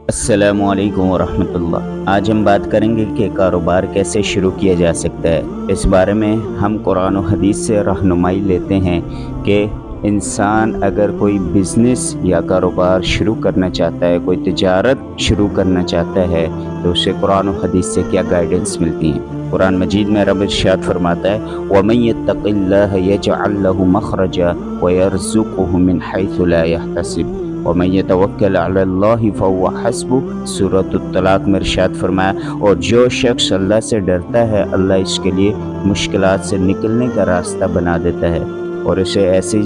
السلام علیکم ورحمۃ اللہ۔ آج ہم بات کریں گے کہ کاروبار کیسے شروع کیا جا سکتا ہے۔ اس بارے میں ہم قرآن و حدیث سے رہنمائی لیتے ہیں کہ انسان اگر کوئی بزنس یا کاروبار شروع کرنا چاہتا ہے، کوئی تجارت شروع کرنا چاہتا ہے، تو اسے قرآن و حدیث سے کیا گائیڈنس ملتی ہیں۔ قرآن مجید میں رب ارشاد فرماتا ہے وَمَن يَتَّقِ اللَّهَ يَجْعَل لَّهُ مَخْرَجًا وَيَرْزُقْهُ مِنْ حَيْثُ لَا يَحْتَسِبُ وَمَن يَتَوَكَّلْ عَلَى اللَّهِ فَهُوَ حَسْبُهُ۔ سورۃ الطلاق میں ارشاد فرمایا، اور جو شخص اللہ سے ڈرتا ہے اللہ اس کے لیے مشکلات سے نکلنے کا راستہ بنا دیتا ہے اور اسے ایسی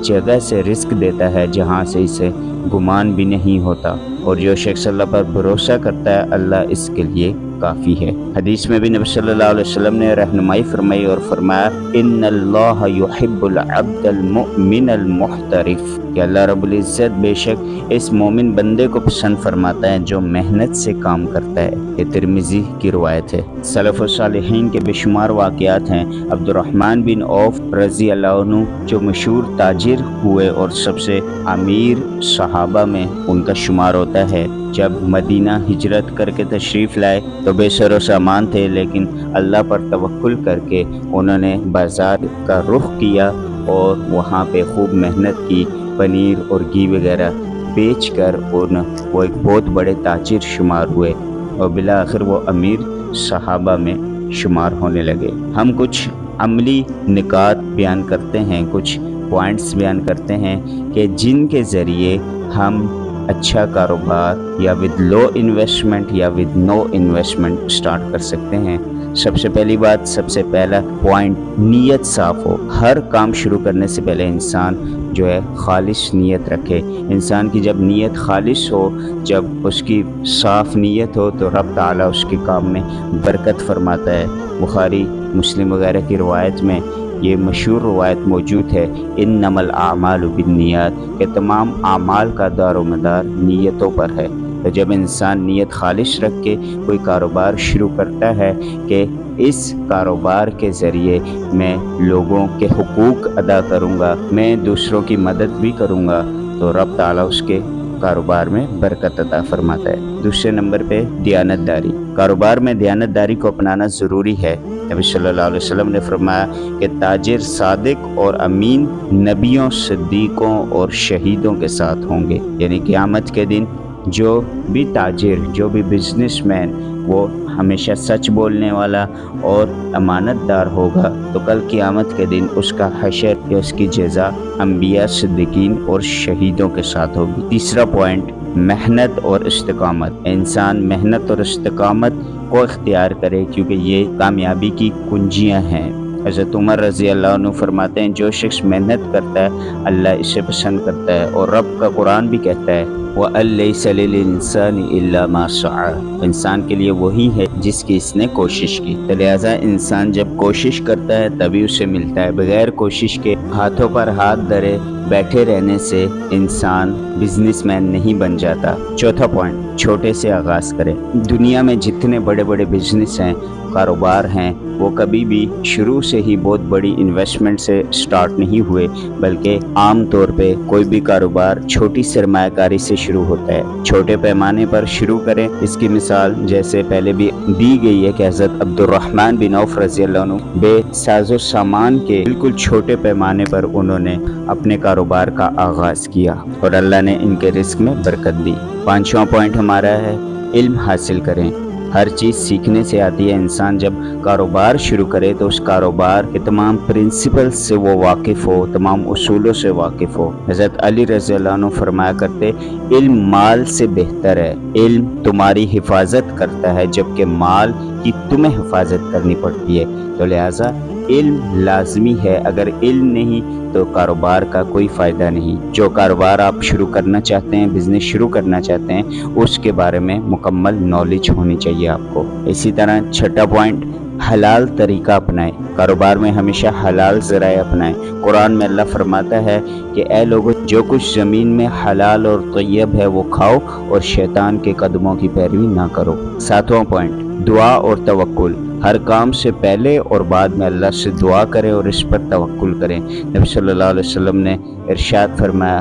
جگہ سے رزق دیتا ہے جہاں سے اسے گمان بھی نہیں ہوتا، اور جو شخص اللہ پر بھروسہ کرتا ہے اللہ اس کے لیے کافی ہے۔ حدیث میں بھی نبی صلی اللہ علیہ وسلم نے رہنمائی فرمائی اور فرمایا ان اللہ یحب العبد المؤمن المحترف، کہ اللہ رب العزت بے شک اس مومن بندے کو پسند فرماتا ہے جو محنت سے کام کرتا ہے۔ یہ ترمذی کی روایت ہے۔ سلف و صالحین کے بے شمار واقعات ہیں۔ عبد الرحمن بن عوف رضی اللہ عنہ جو مشہور تاجر ہوئے اور سب سے امیر صحابہ میں ان کا شمار ہوتا ہے، جب مدینہ ہجرت کر کے تشریف لائے تو بے سر و سامان تھے، لیکن اللہ پر توکل کر کے انہوں نے بازار کا رخ کیا اور وہاں پہ خوب محنت کی، پنیر اور گھی وغیرہ بیچ کر وہ ایک بہت بڑے تاجر شمار ہوئے اور بالآخر وہ امیر صحابہ میں شمار ہونے لگے۔ ہم کچھ عملی نکات بیان کرتے ہیں، کچھ پوائنٹس بیان کرتے ہیں کہ جن کے ذریعے ہم اچھا کاروبار یا ود لو انویسٹمنٹ یا ود نو انویسٹمنٹ سٹارٹ کر سکتے ہیں۔ سب سے پہلی بات، سب سے پہلا پوائنٹ، نیت صاف ہو۔ ہر کام شروع کرنے سے پہلے انسان جو ہے خالص نیت رکھے۔ انسان کی جب نیت خالص ہو، جب اس کی صاف نیت ہو تو رب تعالیٰ اس کے کام میں برکت فرماتا ہے۔ بخاری مسلم وغیرہ کی روایت میں یہ مشہور روایت موجود ہے انما الاعمال بالنیات، کہ تمام اعمال کا دار و مدار نیتوں پر ہے۔ تو جب انسان نیت خالص رکھ کے کوئی کاروبار شروع کرتا ہے کہ اس کاروبار کے ذریعے میں لوگوں کے حقوق ادا کروں گا، میں دوسروں کی مدد بھی کروں گا، تو رب تعالیٰ اس کے کاروبار میں برکت عطا فرماتا ہے۔ دوسرے نمبر پہ دیانت داری۔ کاروبار میں دیانت داری کو اپنانا ضروری ہے۔ نبی صلی اللہ علیہ وسلم نے فرمایا کہ تاجر صادق اور امین نبیوں، صدیقوں اور شہیدوں کے ساتھ ہوں گے، یعنی قیامت کے دن جو بھی تاجر، جو بھی بزنس مین وہ ہمیشہ سچ بولنے والا اور امانت دار ہوگا تو کل قیامت کے دن اس کا حشر یا اس کی جزا انبیاء، صدیقین اور شہیدوں کے ساتھ ہوگی۔ تیسرا پوائنٹ، محنت اور استقامت۔ انسان محنت اور استقامت کو اختیار کرے کیونکہ یہ کامیابی کی کنجیاں ہیں۔ حضرت عمر رضی اللہ عنہ فرماتے ہیں جو شخص محنت کرتا ہے اللہ اسے پسند کرتا ہے، اور رب کا قرآن بھی کہتا ہے وَأَلَّيْسَ لِلْإِنسَانِ إِلَّا مَا سَعَىٰ، انسان کے لیے وہی ہے جس کی اس نے کوشش کی۔ تو لہٰذا انسان جب کوشش کرتا ہے تبھی اسے ملتا ہے۔ بغیر کوشش کے ہاتھوں پر ہاتھ دھرے بیٹھے رہنے سے انسان بزنس مین نہیں بن جاتا۔ چوتھا پوائنٹ، چھوٹے سے آغاز کریں۔ دنیا میں جتنے بڑے بڑے بزنس ہیں، کاروبار ہیں، وہ کبھی بھی شروع سے ہی بہت بڑی انویسٹمنٹ سے سٹارٹ نہیں ہوئے، بلکہ عام طور پہ کوئی بھی کاروبار چھوٹی سرمایہ کاری سے شروع ہوتا ہے۔ چھوٹے پیمانے پر شروع کریں۔ اس کی مثال جیسے پہلے بھی دی گئی ہے کہ حضرت عبد الرحمن بن عوف رضی اللہ عنہ بے ساز و سامان کے بالکل چھوٹے پیمانے پر انہوں نے اپنے کاروبار کا آغاز کیا اور اللہ نے ان کے رزق میں برکت دی۔ پانچواں پوائنٹ ہمارا ہے علم حاصل کریں۔ ہر چیز سیکھنے سے آتی ہے۔ انسان جب کاروبار شروع کرے تو اس کاروبار کے تمام پرنسپل سے وہ واقف ہو، تمام اصولوں سے واقف ہو۔ حضرت علی رضی اللہ عنہ فرمایا کرتے علم مال سے بہتر ہے۔ علم تمہاری حفاظت کرتا ہے جبکہ مال کی تمہیں حفاظت کرنی پڑتی ہے، تو لہٰذا علم لازمی ہے۔ اگر علم نہیں تو کاروبار کا کوئی فائدہ نہیں۔ جو کاروبار آپ شروع کرنا چاہتے ہیں، بزنس شروع کرنا چاہتے ہیں، اس کے بارے میں مکمل نالج ہونی چاہیے آپ کو۔ اسی طرح چھٹا پوائنٹ، حلال طریقہ اپنائیں۔ کاروبار میں ہمیشہ حلال ذرائع اپنائیں۔ قرآن میں اللہ فرماتا ہے کہ اے لوگو جو کچھ زمین میں حلال اور طیب ہے وہ کھاؤ اور شیطان کے قدموں کی پیروی نہ کرو۔ ساتواں پوائنٹ، دعا اور توکل۔ ہر کام سے پہلے اور بعد میں اللہ سے دعا کریں اور اس پر توکل کریں۔ نبی صلی اللہ علیہ وسلم نے ارشاد فرمایا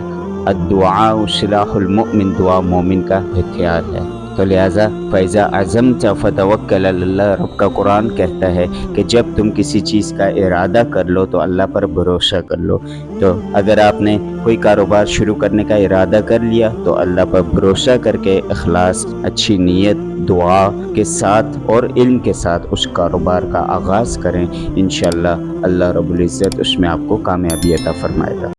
الدعاء سلاح المؤمن، دعا مومن کا ہتھیار ہے۔ تو لہٰذا فَإِذَا عَزَمْتَ فَتَوَكَّلْ عَلَى اللَّهِ، رب کا قرآن کہتا ہے کہ جب تم کسی چیز کا ارادہ کر لو تو اللہ پر بھروسہ کر لو۔ تو اگر آپ نے کوئی کاروبار شروع کرنے کا ارادہ کر لیا تو اللہ پر بھروسہ کر کے اخلاص، اچھی نیت، دعا کے ساتھ اور علم کے ساتھ اس کاروبار کا آغاز کریں، انشاءاللہ اللہ رب العزت اس میں آپ کو کامیابی عطا فرمائے گا۔